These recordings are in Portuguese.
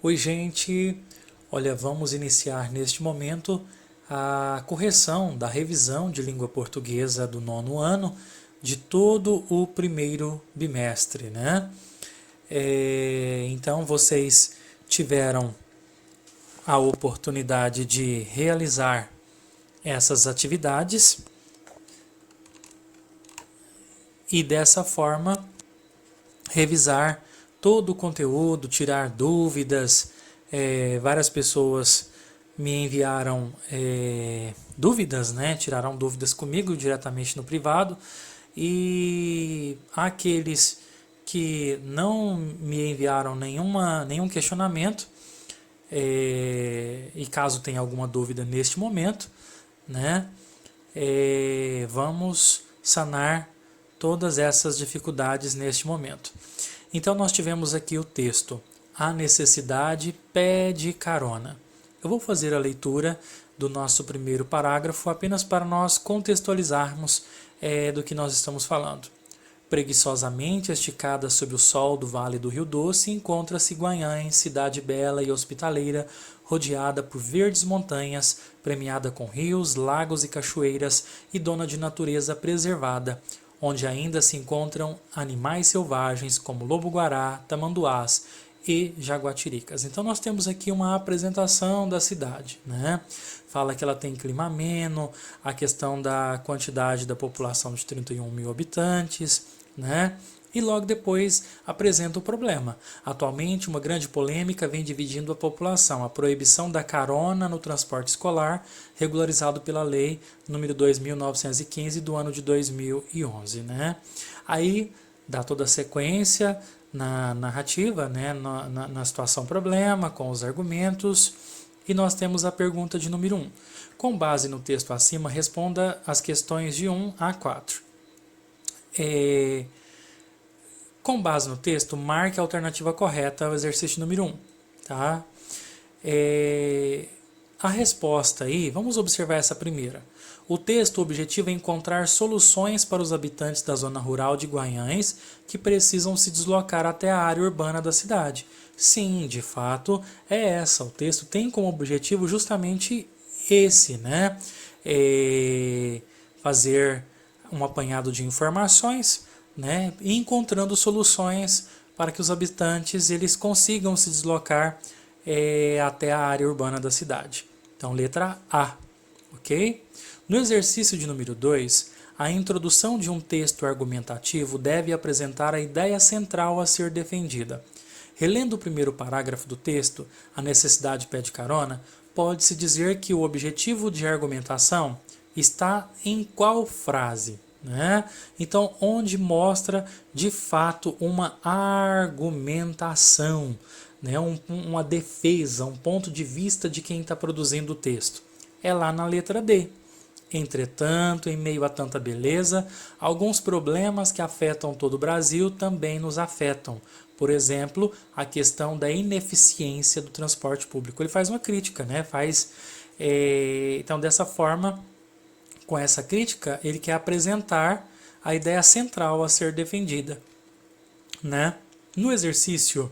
Oi, gente! Olha, vamos iniciar neste momento a correção da revisão de língua portuguesa do nono ano de todo o primeiro bimestre, né? Então, vocês tiveram a oportunidade de realizar essas atividades e dessa forma revisar todo o conteúdo, tirar dúvidas. Várias pessoas me enviaram dúvidas, né? Tiraram dúvidas comigo diretamente no privado, e aqueles que não me enviaram nenhum questionamento, e caso tenha alguma dúvida neste momento, né? Vamos sanar todas essas dificuldades neste momento. Então nós tivemos aqui o texto: A necessidade pede carona. Eu vou fazer a leitura do nosso primeiro parágrafo apenas para nós contextualizarmos do que nós estamos falando. Preguiçosamente esticada sob o sol do Vale do Rio Doce, encontra-se Guanhães, cidade bela e hospitaleira, rodeada por verdes montanhas, premiada com rios, lagos e cachoeiras e dona de natureza preservada, onde ainda se encontram animais selvagens como lobo-guará, tamanduás e jaguatiricas. Então nós temos aqui uma apresentação da cidade, né? Fala que ela tem clima ameno, a questão da quantidade da população de 31 mil habitantes, né? E logo depois apresenta o problema. Atualmente, uma grande polêmica vem dividindo a população: a proibição da carona no transporte escolar, regularizado pela lei número 2.915 do ano de 2011. Né? Aí dá toda a sequência na narrativa, né? na situação problema, com os argumentos, e nós temos a pergunta de número 1. Com base no texto acima, responda as questões de 1 a 4. Com base no texto, marque a alternativa correta ao exercício número 1. Tá? A resposta aí, vamos observar essa primeira. O texto objetivo é encontrar soluções para os habitantes da zona rural de Guanhães que precisam se deslocar até a área urbana da cidade. Sim, de fato, é essa. O texto tem como objetivo justamente esse, né? Fazer um apanhado de informações, né, e encontrando soluções para que os habitantes eles consigam se deslocar até a área urbana da cidade. Então, letra A, ok? No exercício de número 2, a introdução de um texto argumentativo deve apresentar a ideia central a ser defendida. Relendo o primeiro parágrafo do texto, a necessidade pede carona, pode-se dizer que o objetivo de argumentação está em qual frase? Né? Então, onde mostra de fato uma argumentação, né? Uma defesa, um ponto de vista de quem está produzindo o texto. É lá na letra D. Entretanto, em meio a tanta beleza, alguns problemas que afetam todo o Brasil também nos afetam. Por exemplo, a questão da ineficiência do transporte público. Ele faz uma crítica, né? Então, dessa forma, com essa crítica, ele quer apresentar a ideia central a ser defendida. Né? No exercício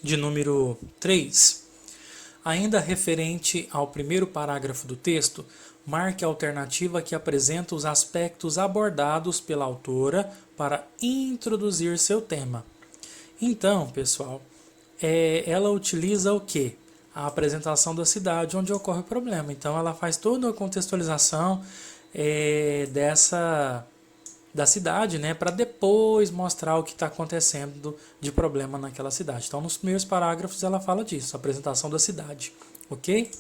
de número 3, ainda referente ao primeiro parágrafo do texto, marque a alternativa que apresenta os aspectos abordados pela autora para introduzir seu tema. Então, pessoal, ela utiliza o quê? A apresentação da cidade onde ocorre o problema. Então ela faz toda a contextualização da cidade, né, para depois mostrar o que está acontecendo de problema naquela cidade. Então nos primeiros parágrafos ela fala disso, a apresentação da cidade, ok?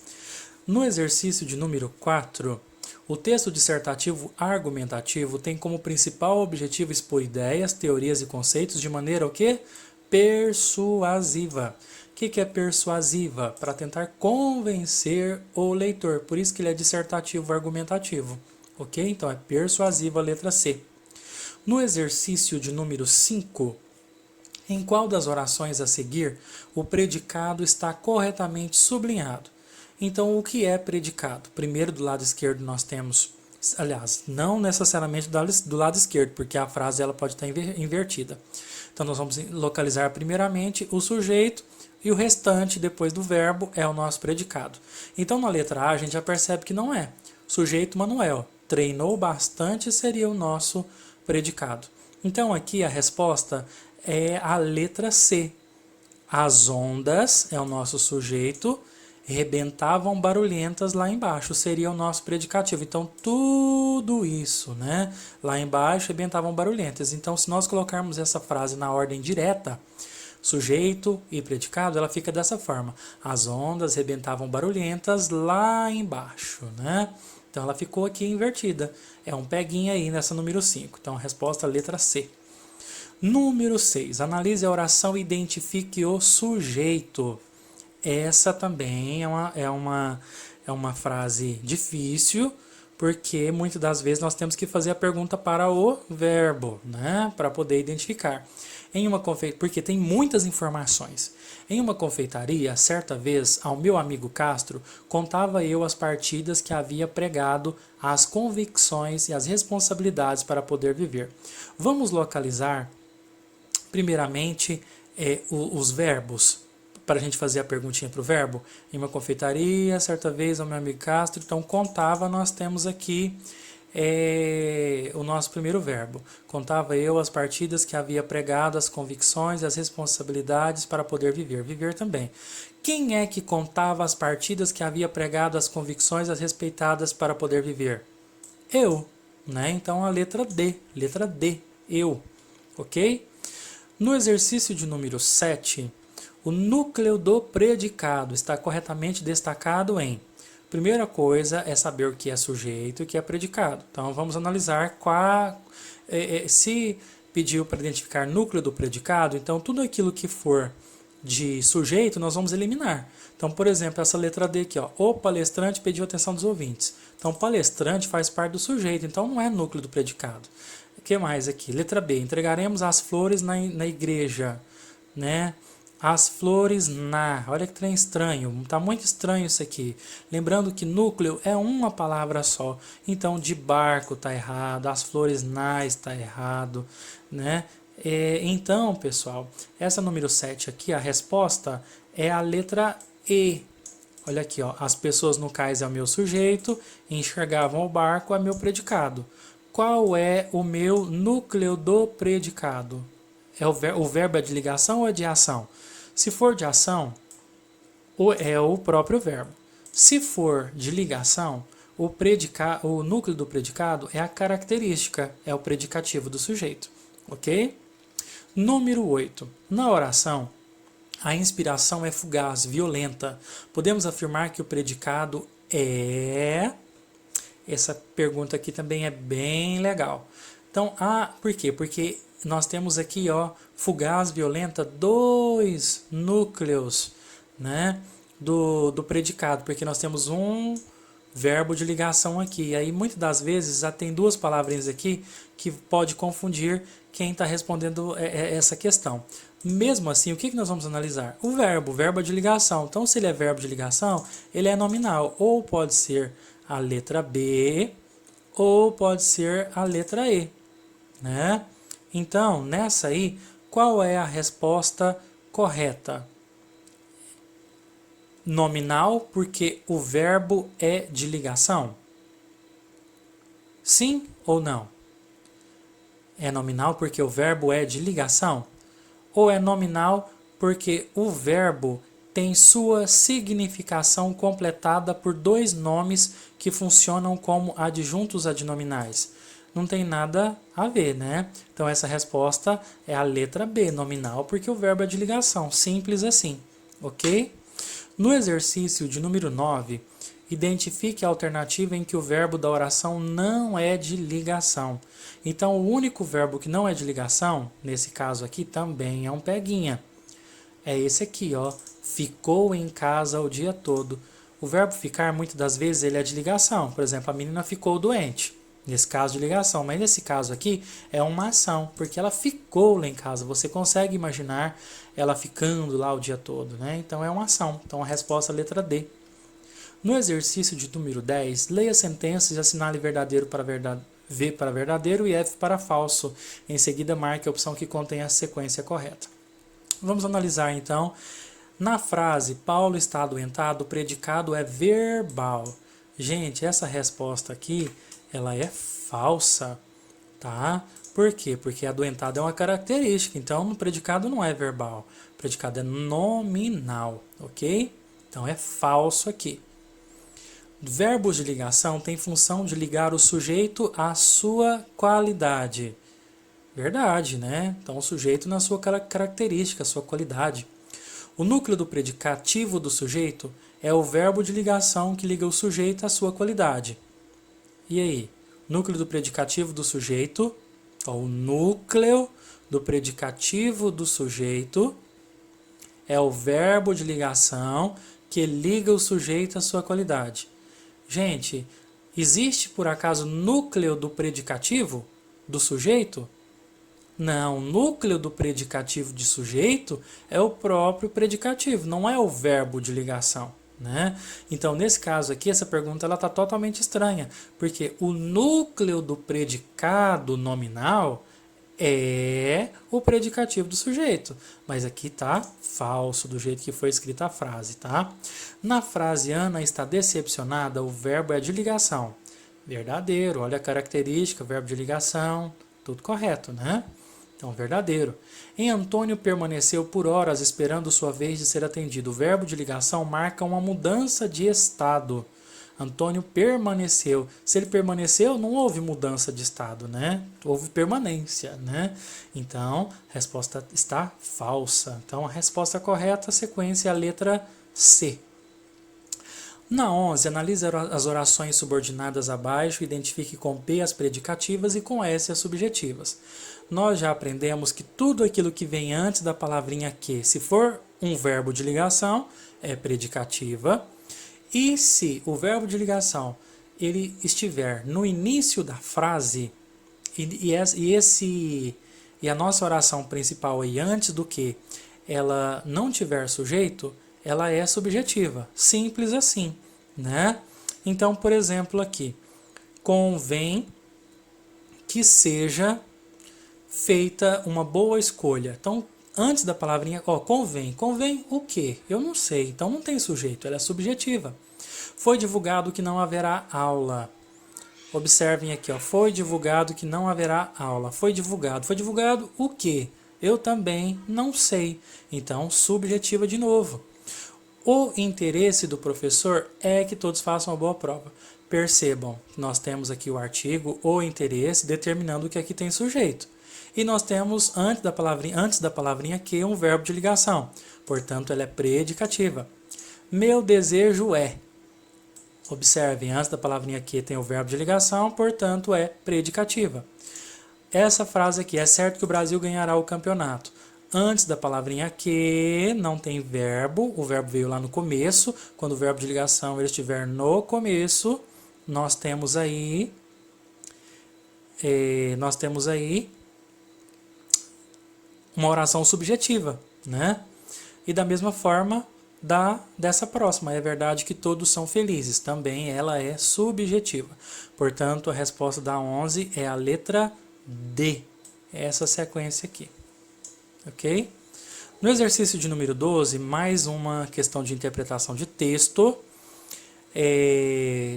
No exercício de número 4, o texto dissertativo argumentativo tem como principal objetivo expor ideias, teorias e conceitos de maneira o quê? Persuasiva. O que é persuasiva? Para tentar convencer o leitor. Por isso que ele é dissertativo argumentativo. Ok? Então é persuasiva, letra C. No exercício de número 5, em qual das orações a seguir o predicado está corretamente sublinhado? Então, o que é predicado? Primeiro, do lado esquerdo, nós temos, aliás, não necessariamente do lado esquerdo, porque a frase ela pode estar invertida. Então, nós vamos localizar primeiramente o sujeito, e o restante, depois do verbo, é o nosso predicado. Então, na letra A, a gente já percebe que não é. Sujeito Manuel. Treinou bastante seria o nosso predicado. Então, aqui a resposta é a letra C. As ondas é o nosso sujeito, rebentavam barulhentas lá embaixo, seria o nosso predicativo. Então, tudo isso, né? Lá embaixo rebentavam barulhentas. Então, se nós colocarmos essa frase na ordem direta, sujeito e predicado, ela fica dessa forma. As ondas rebentavam barulhentas lá embaixo, né? Então, ela ficou aqui invertida. É um peguinho aí nessa número 5. Então, a resposta é a letra C. Número 6. Analise a oração e identifique o sujeito. Essa também é uma frase difícil, porque muitas das vezes nós temos que fazer a pergunta para o verbo, né? Para poder identificar. Porque tem muitas informações. Em uma confeitaria, certa vez, ao meu amigo Castro, contava eu as partidas que havia pregado, as convicções e as responsabilidades para poder viver. Vamos localizar, primeiramente, os verbos, para a gente fazer a perguntinha para o verbo. Em uma confeitaria, certa vez, ao meu amigo Castro, então contava, nós temos aqui o nosso primeiro verbo. Contava eu as partidas que havia pregado, as convicções e as responsabilidades para poder viver. Viver também. Quem é que contava as partidas que havia pregado, as convicções, as respeitadas para poder viver? Eu, né? Então a letra D, eu, ok? No exercício de número 7, o núcleo do predicado está corretamente destacado em: primeira coisa é saber o que é sujeito e o que é predicado. Então vamos analisar se pediu para identificar núcleo do predicado, então tudo aquilo que for de sujeito nós vamos eliminar. Então, por exemplo, essa letra D aqui, ó, o palestrante pediu atenção dos ouvintes. Então, palestrante faz parte do sujeito, então não é núcleo do predicado. O que mais aqui? Letra B, entregaremos as flores na igreja, né? As flores olha que trem estranho, tá muito estranho isso aqui. Lembrando que núcleo é uma palavra só, então de barco tá errado, as flores está errado, né? Então, pessoal, essa número 7 aqui, a resposta é a letra E. Olha aqui, ó, as pessoas no cais é o meu sujeito, enxergavam o barco é meu predicado. Qual é o meu núcleo do predicado? O verbo é de ligação ou é de ação? Se for de ação, é o próprio verbo. Se for de ligação, o núcleo do predicado é a característica, é o predicativo do sujeito. Ok? Número 8. Na oração, a inspiração é fugaz, violenta. Podemos afirmar que o predicado é... Essa pergunta aqui também é bem legal. Então, por quê? Porque nós temos aqui, ó, fugaz, violenta, dois núcleos, né, do predicado, porque nós temos um verbo de ligação aqui. E aí, muitas das vezes, já tem duas palavrinhas aqui que pode confundir quem está respondendo essa questão. Mesmo assim, o que nós vamos analisar? O verbo é de ligação. Então, se ele é verbo de ligação, ele é nominal. Ou pode ser a letra B, ou pode ser a letra E, né? Então, nessa aí, qual é a resposta correta? Nominal, porque o verbo é de ligação? Sim ou não? É nominal porque o verbo é de ligação? Ou é nominal porque o verbo tem sua significação completada por dois nomes que funcionam como adjuntos adnominais? Não tem nada a ver, né? Então essa resposta é a letra B, nominal, porque o verbo é de ligação, simples assim, ok? No exercício de número 9, identifique a alternativa em que o verbo da oração não é de ligação. Então o único verbo que não é de ligação, nesse caso aqui, também é um peguinha. É esse aqui, ó, ficou em casa o dia todo. O verbo ficar, muitas das vezes, ele é de ligação. Por exemplo, a menina ficou doente. Nesse caso de ligação, mas nesse caso aqui é uma ação, porque ela ficou lá em casa. Você consegue imaginar ela ficando lá o dia todo, né? Então é uma ação. Então a resposta é a letra D. No exercício de número 10, leia sentenças e assinale verdadeiro para V para verdadeiro e F para falso. Em seguida, marque a opção que contém a sequência correta. Vamos analisar então Na frase Paulo está adoentado, o predicado é verbal. Gente, essa resposta aqui, ela é falsa, tá? Por quê? Porque adoentado é uma característica, então o predicado não é verbal. O predicado é nominal, ok? Então é falso aqui. Verbos de ligação têm função de ligar o sujeito à sua qualidade. Verdade, né? Então o sujeito na sua característica, sua qualidade. O núcleo do predicativo do sujeito é o verbo de ligação que liga o sujeito à sua qualidade. E aí? Núcleo do predicativo do sujeito, o núcleo do predicativo do sujeito é o verbo de ligação que liga o sujeito à sua qualidade. Gente, existe por acaso núcleo do predicativo do sujeito? Não, o núcleo do predicativo de sujeito é o próprio predicativo, não é o verbo de ligação, né? Então, nesse caso aqui, essa pergunta está totalmente estranha, porque o núcleo do predicado nominal é o predicativo do sujeito, mas aqui tá falso do jeito que foi escrita a frase, tá? Na frase Ana está decepcionada, o verbo é de ligação. Verdadeiro, olha a característica, verbo de ligação, tudo correto, né? Então, verdadeiro. Em Antônio permaneceu por horas esperando sua vez de ser atendido. O verbo de ligação marca uma mudança de estado. Antônio permaneceu. Se ele permaneceu, não houve mudança de estado, né? Houve permanência, né? Então, a resposta está falsa. Então, a resposta correta, a sequência é a letra C. Na 11, analise as orações subordinadas abaixo, identifique com P as predicativas e com S as subjetivas. Nós já aprendemos que tudo aquilo que vem antes da palavrinha que, se for um verbo de ligação, é predicativa. E se o verbo de ligação ele estiver no início da frase e a nossa oração principal aí antes do que ela não tiver sujeito, ela é subjetiva, simples assim, né? Então, por exemplo, aqui, convém que seja feita uma boa escolha. Então, antes da palavrinha, convém. Convém o quê? Eu não sei. Então, não tem sujeito, ela é subjetiva. Foi divulgado que não haverá aula. Observem aqui, foi divulgado que não haverá aula. Foi divulgado. Foi divulgado o quê? Eu também não sei. Então, subjetiva de novo. O interesse do professor é que todos façam uma boa prova. Percebam, nós temos aqui o artigo, o interesse, determinando que aqui tem sujeito. E nós temos, antes da palavrinha que, um verbo de ligação. Portanto, ela é predicativa. Meu desejo é. Observem, antes da palavrinha que tem o verbo de ligação, portanto, é predicativa. Essa frase aqui, é certo que o Brasil ganhará o campeonato. Antes da palavrinha que, não tem verbo, o verbo veio lá no começo. Quando o verbo de ligação ele estiver no começo, nós temos aí uma oração subjetiva, né? E da mesma forma dessa próxima, é verdade que todos são felizes, também ela é subjetiva. Portanto, a resposta da 11 é a letra D, essa sequência aqui, ok? No exercício de número 12, mais uma questão de interpretação de texto.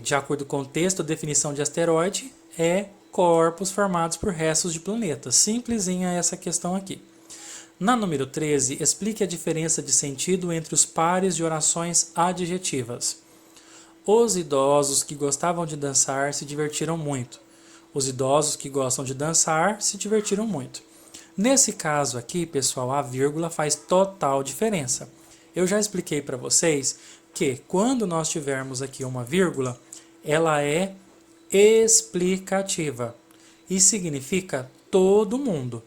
De acordo com o texto, a definição de asteroide é corpos formados por restos de planetas. Simplesinha essa questão aqui. Na número 13, explique a diferença de sentido entre os pares de orações adjetivas. Os idosos que gostavam de dançar se divertiram muito. Os idosos que gostam de dançar se divertiram muito. Nesse caso aqui, pessoal, a vírgula faz total diferença. Eu já expliquei para vocês que quando nós tivermos aqui uma vírgula, ela é explicativa e significa todo mundo.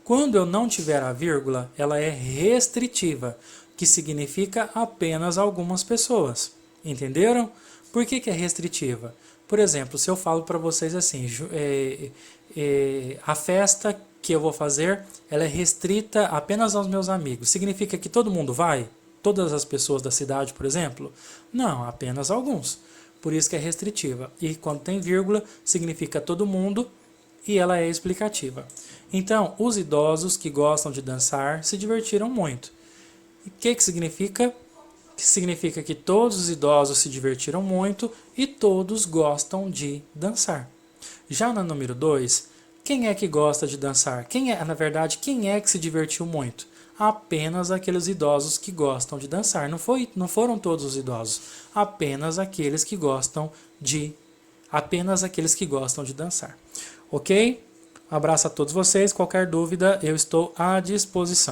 Quando eu não tiver a vírgula, ela é restritiva, que significa apenas algumas pessoas. Entenderam? Por que é restritiva? Por exemplo, se eu falo para vocês assim, a festa que eu vou fazer, ela é restrita apenas aos meus amigos. Significa que todo mundo vai? Todas as pessoas da cidade, por exemplo? Não, apenas alguns. Por isso que é restritiva. E quando tem vírgula, significa todo mundo e ela é explicativa. Então, os idosos que gostam de dançar se divertiram muito. O que significa? Que significa que todos os idosos se divertiram muito e todos gostam de dançar. Já na número 2, quem é que gosta de dançar? Na verdade, quem é que se divertiu muito? Apenas aqueles idosos que gostam de dançar. Não foram todos os idosos, apenas aqueles que gostam de dançar. OK? Um abraço a todos vocês. Qualquer dúvida, eu estou à disposição.